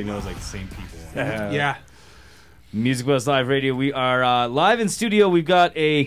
everybody knows like the same people. Yeah. Music Buzz Live Radio. We are live in studio. We've got a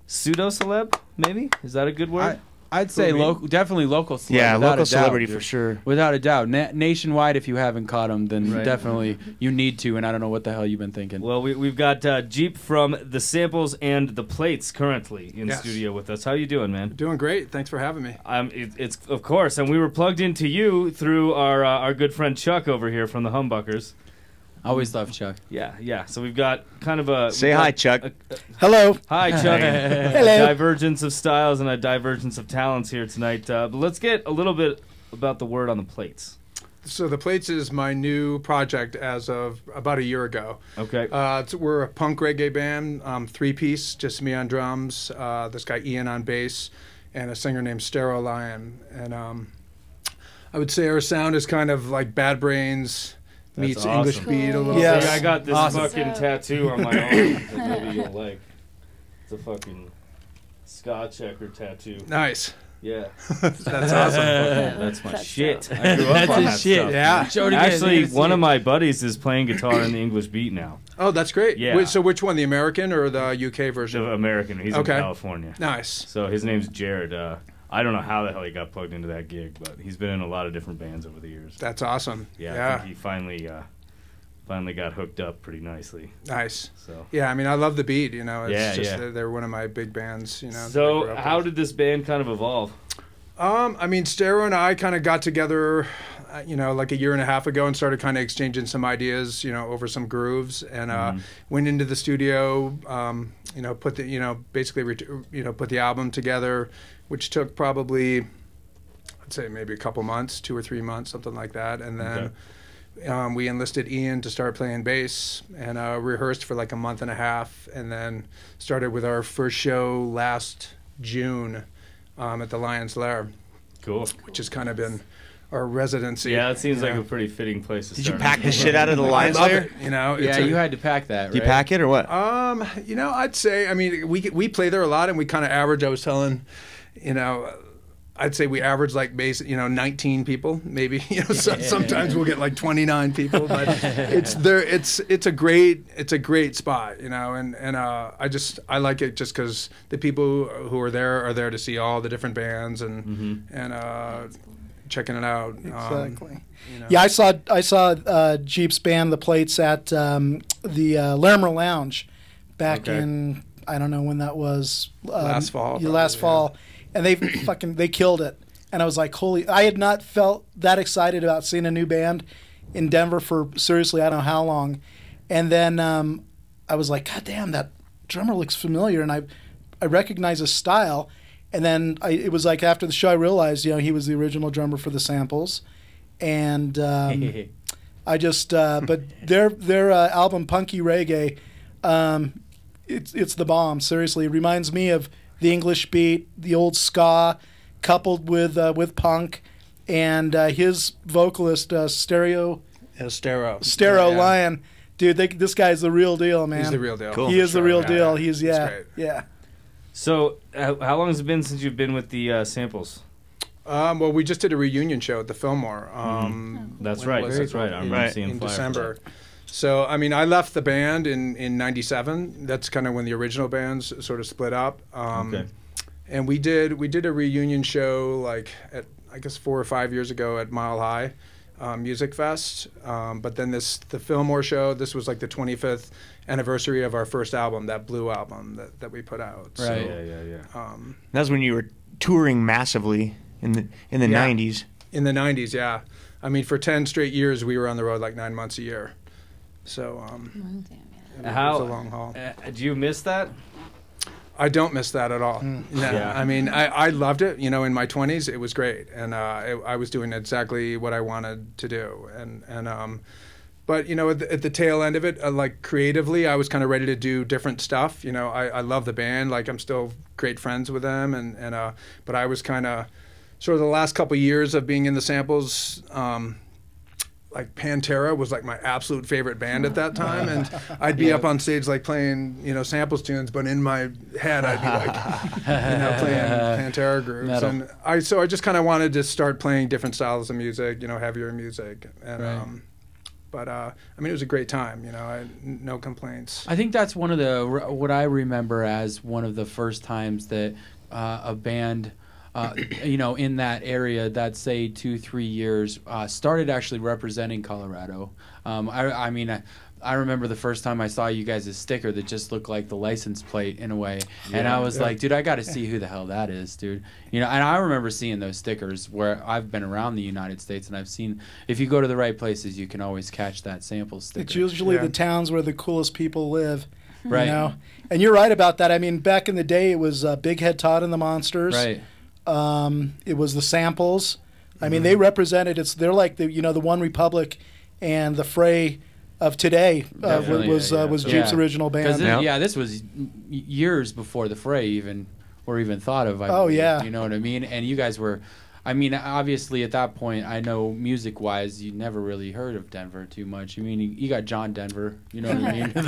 pseudo celeb. Maybe is that a good word? I'd say definitely local celebrity. Yeah, local doubt, celebrity dude. for sure. Without a doubt. Nationwide, if you haven't caught them, then definitely you need to, and I don't know what the hell you've been thinking. Well, we've got Jeep from The Samples and The Plates currently in studio with us. How you doing, man? Doing great. Thanks for having me. It's of course, and we were plugged into you through our good friend Chuck over here from the Humbuckers. Always love Chuck. Yeah. So we've got kind of a... Say hi, Chuck. Hello. Hi, Chuck. Hello. A divergence of styles and a divergence of talents here tonight. But let's get a little bit about the word on the Plates. So the Plates is my new project as of about a year ago. Okay. We're a punk reggae band, 3-piece, just me on drums, this guy Ian on bass, and a singer named Stereo Lion. And I would say our sound is kind of like Bad Brains meets English beat a little Yes. bit. I got this fucking tattoo on my arm that maybe you'll like. It's a fucking ska checker tattoo. Nice. Yeah. That's awesome. That's my shit. I grew up on that shit. stuff. Yeah. Actually, one of my buddies is playing guitar in the English beat now. Oh, that's great. Yeah. So which one, the American or the UK version? The American. He's in California. Nice. So his name's Jared. I don't know how the hell he got plugged into that gig, but he's been in a lot of different bands over the years. That's awesome. Yeah. I think he finally got hooked up pretty nicely. Nice. So yeah, I mean, I love the beat. You know, it's yeah. They're one of my big bands. You know. So how did this band kind of evolve? I mean, Stereo and I kind of got together, you know, like a year and a half ago and started kind of exchanging some ideas, you know, over some grooves, and went into the studio, you know, put the album together, which took probably, I'd say maybe a couple months, 2 or 3 months, something like that, and then we enlisted Ian to start playing bass, and rehearsed for like a month and a half, and then started with our first show last June. At the Lion's Lair. Cool. Which has kind of been our residency. Yeah, it seems like a pretty fitting place to start. Did you pack the shit out of the Lion's Lair? You know, yeah, you had to pack that, right? Did you pack it or what? You know, I'd say, I mean, we play there a lot, and we kind of average, I was telling, you know, I'd say we average like 19 people, maybe. You know, sometimes we'll get like 29 people, but it's a great spot, you know, and I like it just because the people who are there to see all the different bands and checking it out. Exactly. You know. Yeah, I saw Jeep's band, The Plates, at the Larimer Lounge back in, I don't know when that was. Last fall. Last fall. And they killed it. And I was like, holy, I had not felt that excited about seeing a new band in Denver for seriously, I don't know how long. And then I was like, God damn, that drummer looks familiar. And I recognize his style. And then it was like after the show, I realized, you know, he was the original drummer for The Samples. And I just, but their album, Punky Reggae, it's the bomb. Seriously, it reminds me of the English beat, the old ska, coupled with punk, and his vocalist Stereo Lion, dude. This guy's the real deal, man. He's the real deal. Cool. He is the real deal. He's great. So, how long has it been since you've been with the Samples? Well, we just did a reunion show at the Fillmore. That's right. I remember seeing in December. So, I mean, I left the band in '97. That's kind of when the original bands sort of split up. And we did a reunion show like at, I guess, 4 or 5 years ago at Mile High Music Fest. But then the Fillmore show, this was like the 25th anniversary of our first album, that Blue album that we put out. Right. So, Yeah. That was when you were touring massively in the 90s. In the 90s, yeah. I mean, for 10 straight years, we were on the road like 9 months a year. So, it was a long haul. Do you miss that? I don't miss that at all. No. Yeah. I mean, I loved it. You know, in my 20s, it was great, and I was doing exactly what I wanted to do. But you know, at the tail end of it, like creatively, I was kind of ready to do different stuff. You know, I love the band. Like I'm still great friends with them, but I was kind of sort of the last couple of years of being in the Samples. like Pantera was like my absolute favorite band at that time, and I'd be up on stage like playing, you know, samples tunes, but in my head I'd be like, you know, playing Pantera grooves. Metal. And I just kind of wanted to start playing different styles of music, you know, heavier music, and but I mean, it was a great time, you know, no complaints. I think that's one of the what I remember as one of the first times that a band. You know, in that area, that say 2-3 years, started actually representing Colorado. I mean, I remember the first time I saw you guys' sticker that just looked like the license plate in a way, and I was like, dude, I got to see who the hell that is, dude. You know, and I remember seeing those stickers where I've been around the United States, and I've seen if you go to the right places, you can always catch that sample sticker. It's usually the towns where the coolest people live. Right. You know? And you're right about that. I mean, back in the day, it was Big Head Todd and the Monsters. Right. It was the Samples. I mean, they represented. They're like the the One Republic and the Fray of today. Was Jeep's original band. This was years before the Fray even thought of. You know what I mean? And you guys were. I mean, obviously at that point, I know music-wise, you never really heard of Denver too much. I mean, you got John Denver, you know what I mean? You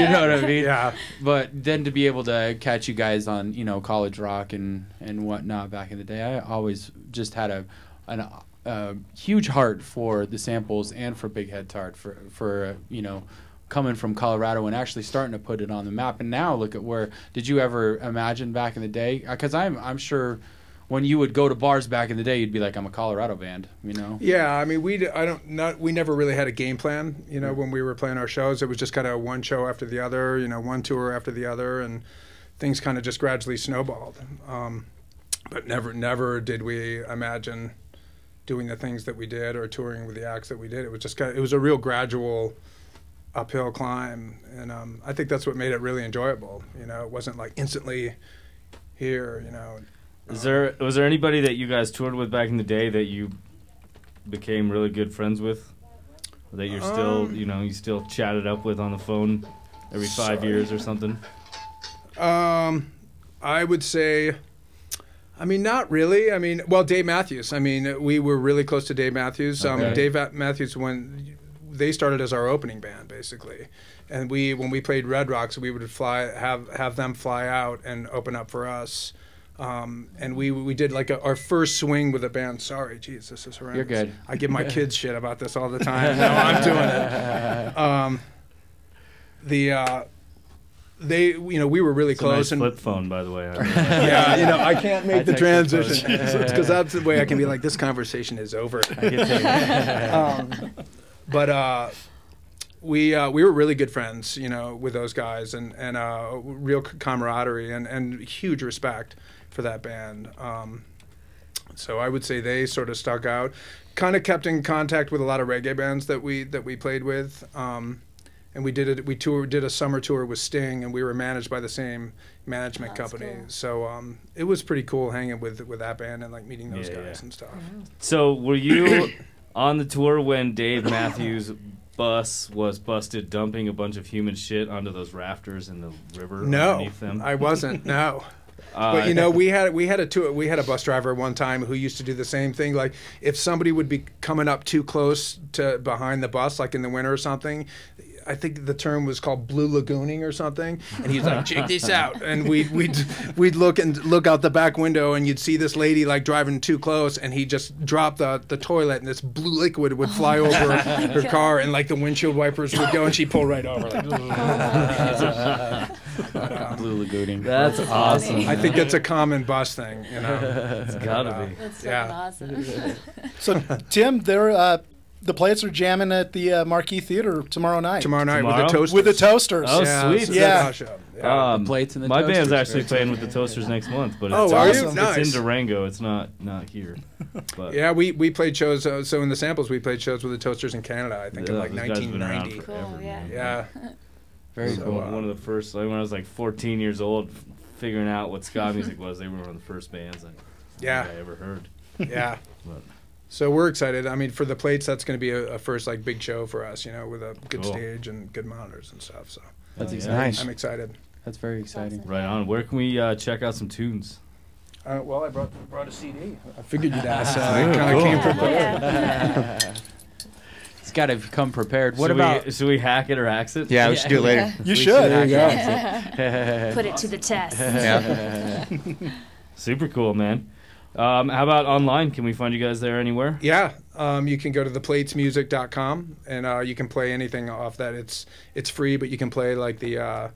know what I mean? Yeah. But then to be able to catch you guys on, you know, college rock and whatnot back in the day, I always just had a huge heart for the Samples and for Big Head Tart for you know, coming from Colorado and actually starting to put it on the map. And now look at where, did you ever imagine back in the day? Because I'm sure when you would go to bars back in the day, you'd be like, I'm a Colorado band, you know? Yeah, I mean, we never really had a game plan, you know, when we were playing our shows. It was just kind of one show after the other, you know, one tour after the other, and things kind of just gradually snowballed. But never did we imagine doing the things that we did or touring with the acts that we did. It was just it was a real gradual uphill climb, and I think that's what made it really enjoyable. You know, it wasn't like instantly here, you know. Was there anybody that you guys toured with back in the day that you became really good friends with, or that you're still, you know, you still chat it up with on the phone every 5 years or something? I would say, I mean, not really. I mean, well, Dave Matthews. I mean, we were really close to Dave Matthews. Okay. Dave Matthews, when they started as our opening band, basically, and when we played Red Rocks, we would have them fly out and open up for us. And we did like our first swing with a band. Sorry, geez, this is horrendous. You're good. I give my kids shit about this all the time. No, I'm doing it. They, you know, we were really close. A nice flip phone, by the way. Yeah, you know, I can't make the transition because that's the way I can be like, this conversation is over. But we were really good friends, you know, with those guys, and real camaraderie and huge respect for that band. So I would say they sort of stuck out. Kind of kept in contact with a lot of reggae bands that we played with. And we did a summer tour with Sting, and we were managed by the same management company. Cool. So it was pretty cool hanging with that band and like meeting those guys and stuff. So were you on the tour when Dave Matthews' bus was busted dumping a bunch of human shit onto those rafters in the river underneath them? No, I wasn't. No. But you know, we had a bus driver one time who used to do the same thing. Like if somebody would be coming up too close to behind the bus, like in the winter or something, I think the term was called blue lagooning or something, and he's like, check this out, and we'd look out the back window, and you'd see this lady like driving too close, and he just dropped the toilet, and this blue liquid would fly over her car, and like the windshield wipers would go, and she'd pull right over. Like, blue lagooning. That's awesome. I think that's a common bus thing, you know. It's gotta be. That's awesome. So Tim, the Plates are jamming at the Marquee Theater tomorrow night. Tomorrow night Tomorrow? with the Toasters. With the Toasters. Oh, Yeah, sweet. Yeah. The Plates and the my Toasters. band's actually playing with the Toasters next month, but Oh, it's, are you? it's Nice. in Durango. It's not here. But Yeah, we played shows. So in the samples, we played shows with the Toasters in Canada. I think in like those guys have been around 1990. forever, Cool, yeah. man. Yeah. Very So, cool. One of the first, like when I was like 14 years old, figuring out what ska music was. They were one of the first bands I ever heard. Yeah. But So we're excited. I mean, for the Plates, that's going to be a first like big show for us, you know, with a good Cool. stage and good monitors and stuff. So That's yeah. exciting. Nice. I'm excited. That's very exciting. right on. Where can we check out some tunes? Well, I brought a CD. I figured you'd ask. Oh, I kind of cool. came prepared. It's got to come prepared. What Should about? should we hack it or axe it? Yeah, we should do it later. You should. There you go. Put it to the test. Yeah. Super cool, man. How about online? Can we find you guys there anywhere? Yeah, you can go to theplatesmusic.com and you can play anything off that. It's free, but you can play like the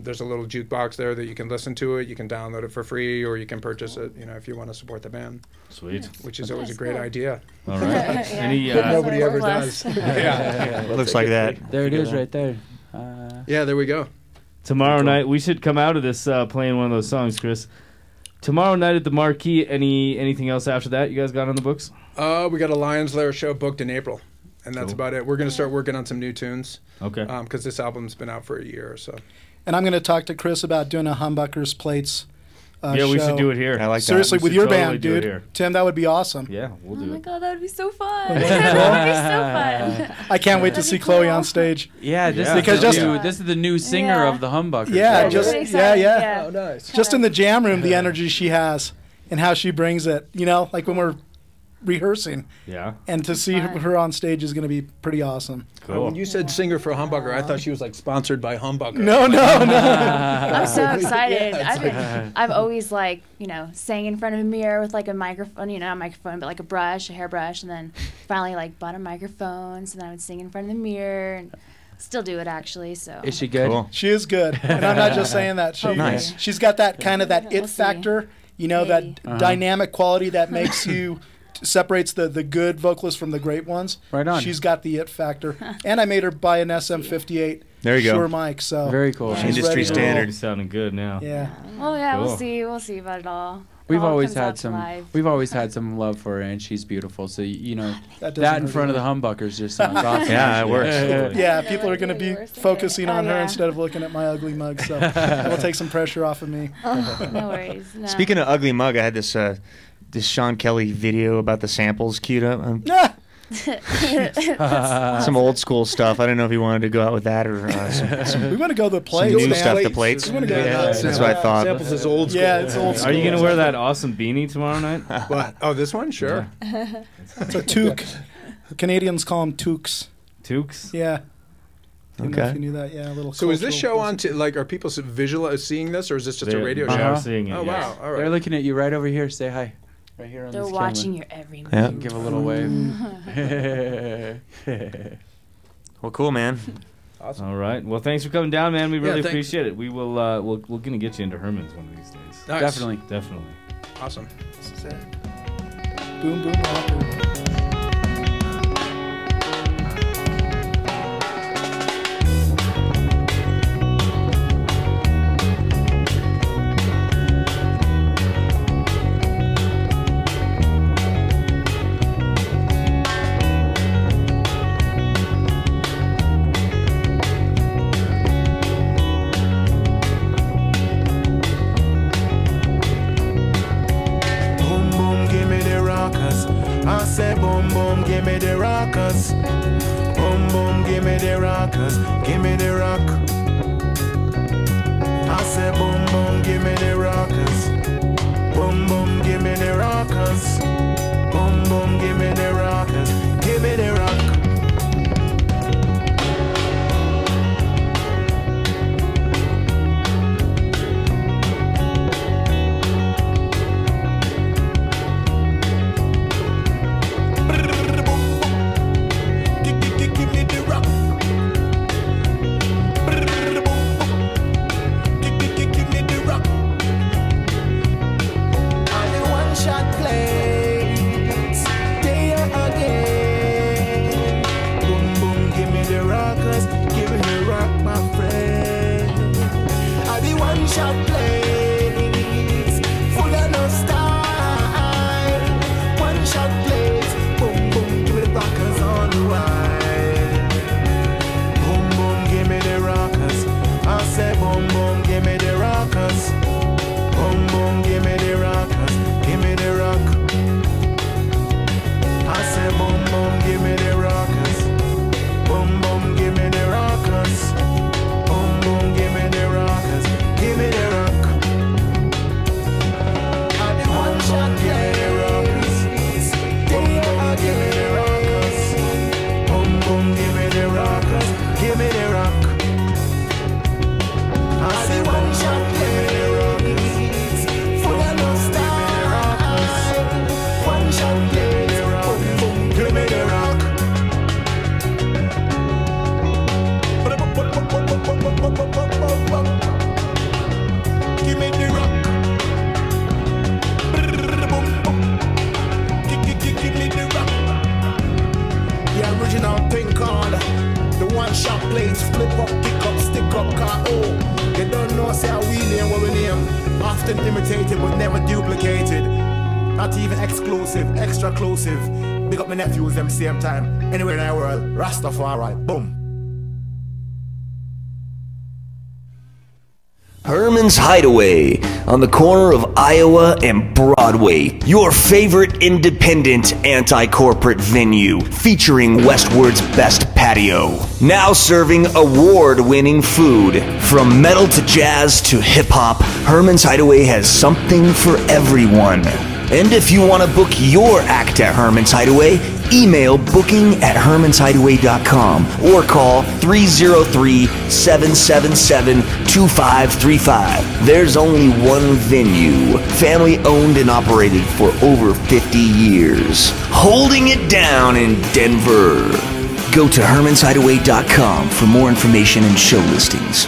there's a little jukebox there that you can listen to it. You can download it for free, or you can purchase it. You know, if you want to support the band, Sweet. which is always a That's great cool. idea. All right. Yeah. Any? Nobody That's ever what it does. was. Yeah, Looks like that. There it is, right there. yeah. There we go. Tomorrow Cool. night, we should come out of this playing one of those songs, Chris. Tomorrow night at the Marquee. Anything else after that you guys got on the books? We got a Lions Lair show booked in April, and that's Cool. about it. We're gonna start working on some new tunes Okay. because this album's been out for a year or so. And I'm going to talk to Chris about doing a Humbuckers plates yeah, we show. should do it here. I like that. Seriously, We with should your totally band, do it dude. here. Tim, that would be awesome. Yeah, we'll Oh do my it. god, that would be so fun. That would be so fun. I can't wait to That'd see be Chloe cool. on stage. Yeah, this Yeah. is Because the just- new, this is the new singer Yeah. of the Humbuckers. Yeah, right? just- Really yeah, excited, yeah. Oh, nice. Just in the jam room, the energy she has and how she brings it. You know, like when we're rehearsing, Yeah. and to see Fun. her on stage is going to be pretty awesome. Cool. When you said singer for Humbucker, I thought she was like sponsored by Humbucker. No, no, no. I'm so excited. Yeah, I've always sang in front of a mirror with like a microphone, not a microphone, but like a brush, a hairbrush, and then finally like bought a microphone, so then I would sing in front of the mirror and still do it actually. So Is she good? Cool. She is good, and I'm not just saying that. She, Nice. She's got that kind of that We'll it see. factor. You know, Maybe. that dynamic quality that makes you separates the good vocalists from the great ones. Right on. She's got the it factor, and I made her buy an SM58 There you go. Shure mic. So Very cool. she's Industry ready to roll. standard. Sounding good now. Yeah. Oh yeah, Cool. we'll see. We'll see about it all. We've It all always comes out had some. live. We've always had some love for her, and she's beautiful. So That doesn't that in hurt front of the either. Humbuckers just sounds awesome. Yeah, it works. Yeah, Yeah, people are going to like, be you were saying. focusing on Oh, her yeah. instead of looking at my ugly mug. So it'll take some pressure off of me. Oh, no worries. No. Speaking of ugly mug, I had this Sean Kelly video about the samples queued up. Ah, Some old school stuff. I don't know if he wanted to go out with that or some we want to go the some plates, new man. stuff. The plates. We wanna go Yeah, nuts. that's what I thought. Samples is old school. Yeah, it's old school. Are you gonna wear that awesome beanie tomorrow night? What? Oh, this one? Sure. It's a toque. Canadians call them toques. Toques? Yeah. Didn't know if Okay. you knew that. Yeah, a little. So is this cultural show on to like? Are people seeing this, or is this just a radio They show? are seeing it. Oh yes. wow! All They're right. looking at you right over here. Say hi. Right here on They're this watching your every move. Yeah. camera. Give a little wave. Well, cool, man. Awesome. All right. Well, thanks for coming down, man. We really thank- appreciate it. We will. We're gonna get you into Herman's one of these days. Nice. Definitely. Definitely. Awesome. This is it. Boom, boom, rocker. Boom boom, give me the rockers. I say boom boom, give me the rockers. Boom boom, give me the rockers. Give me the rock. I say boom boom, give me the rockers. Boom boom, give me the rockers. Boom boom, give me the rockers. Give me the rock. Give me the rock. Give me the rock. I'm the one shot plays. There again. Boom boom, give me the rockers. Give me the rock, my friend. I'm the one shot plays. Full of no style. One shot plays. Boom boom, give me the rockers on the wire. Boom boom, give me the rockers. I say boom boom, give me the rockers. Boom boom, give me the rockers. Give me the rock. I say boom boom, give me the rockers. Boom boom, give me the rockers. Boom boom, give me the rockers. Give me the rock. beats, flip up, pick up, stick up, car, oh. You don't know, say how we name what we name. Often imitated, but never duplicated. Not even exclusive, extra exclusive. Big up my nephews, them same time. Anywhere in the world, Rastafari, boom. Herman's Hideaway on the corner of Iowa and Broadway. Your favorite independent anti-corporate venue featuring Westward's best patio. Now serving award-winning food. From metal to jazz to hip-hop, Herman's Hideaway has something for everyone. And if you want to book your act at Herman's Hideaway, email booking@hermanshideaway.com or call 303-777-2535. There's only one venue, family owned and operated for over 50 years. Holding it down in Denver. Go to hermanshideaway.com for more information and show listings.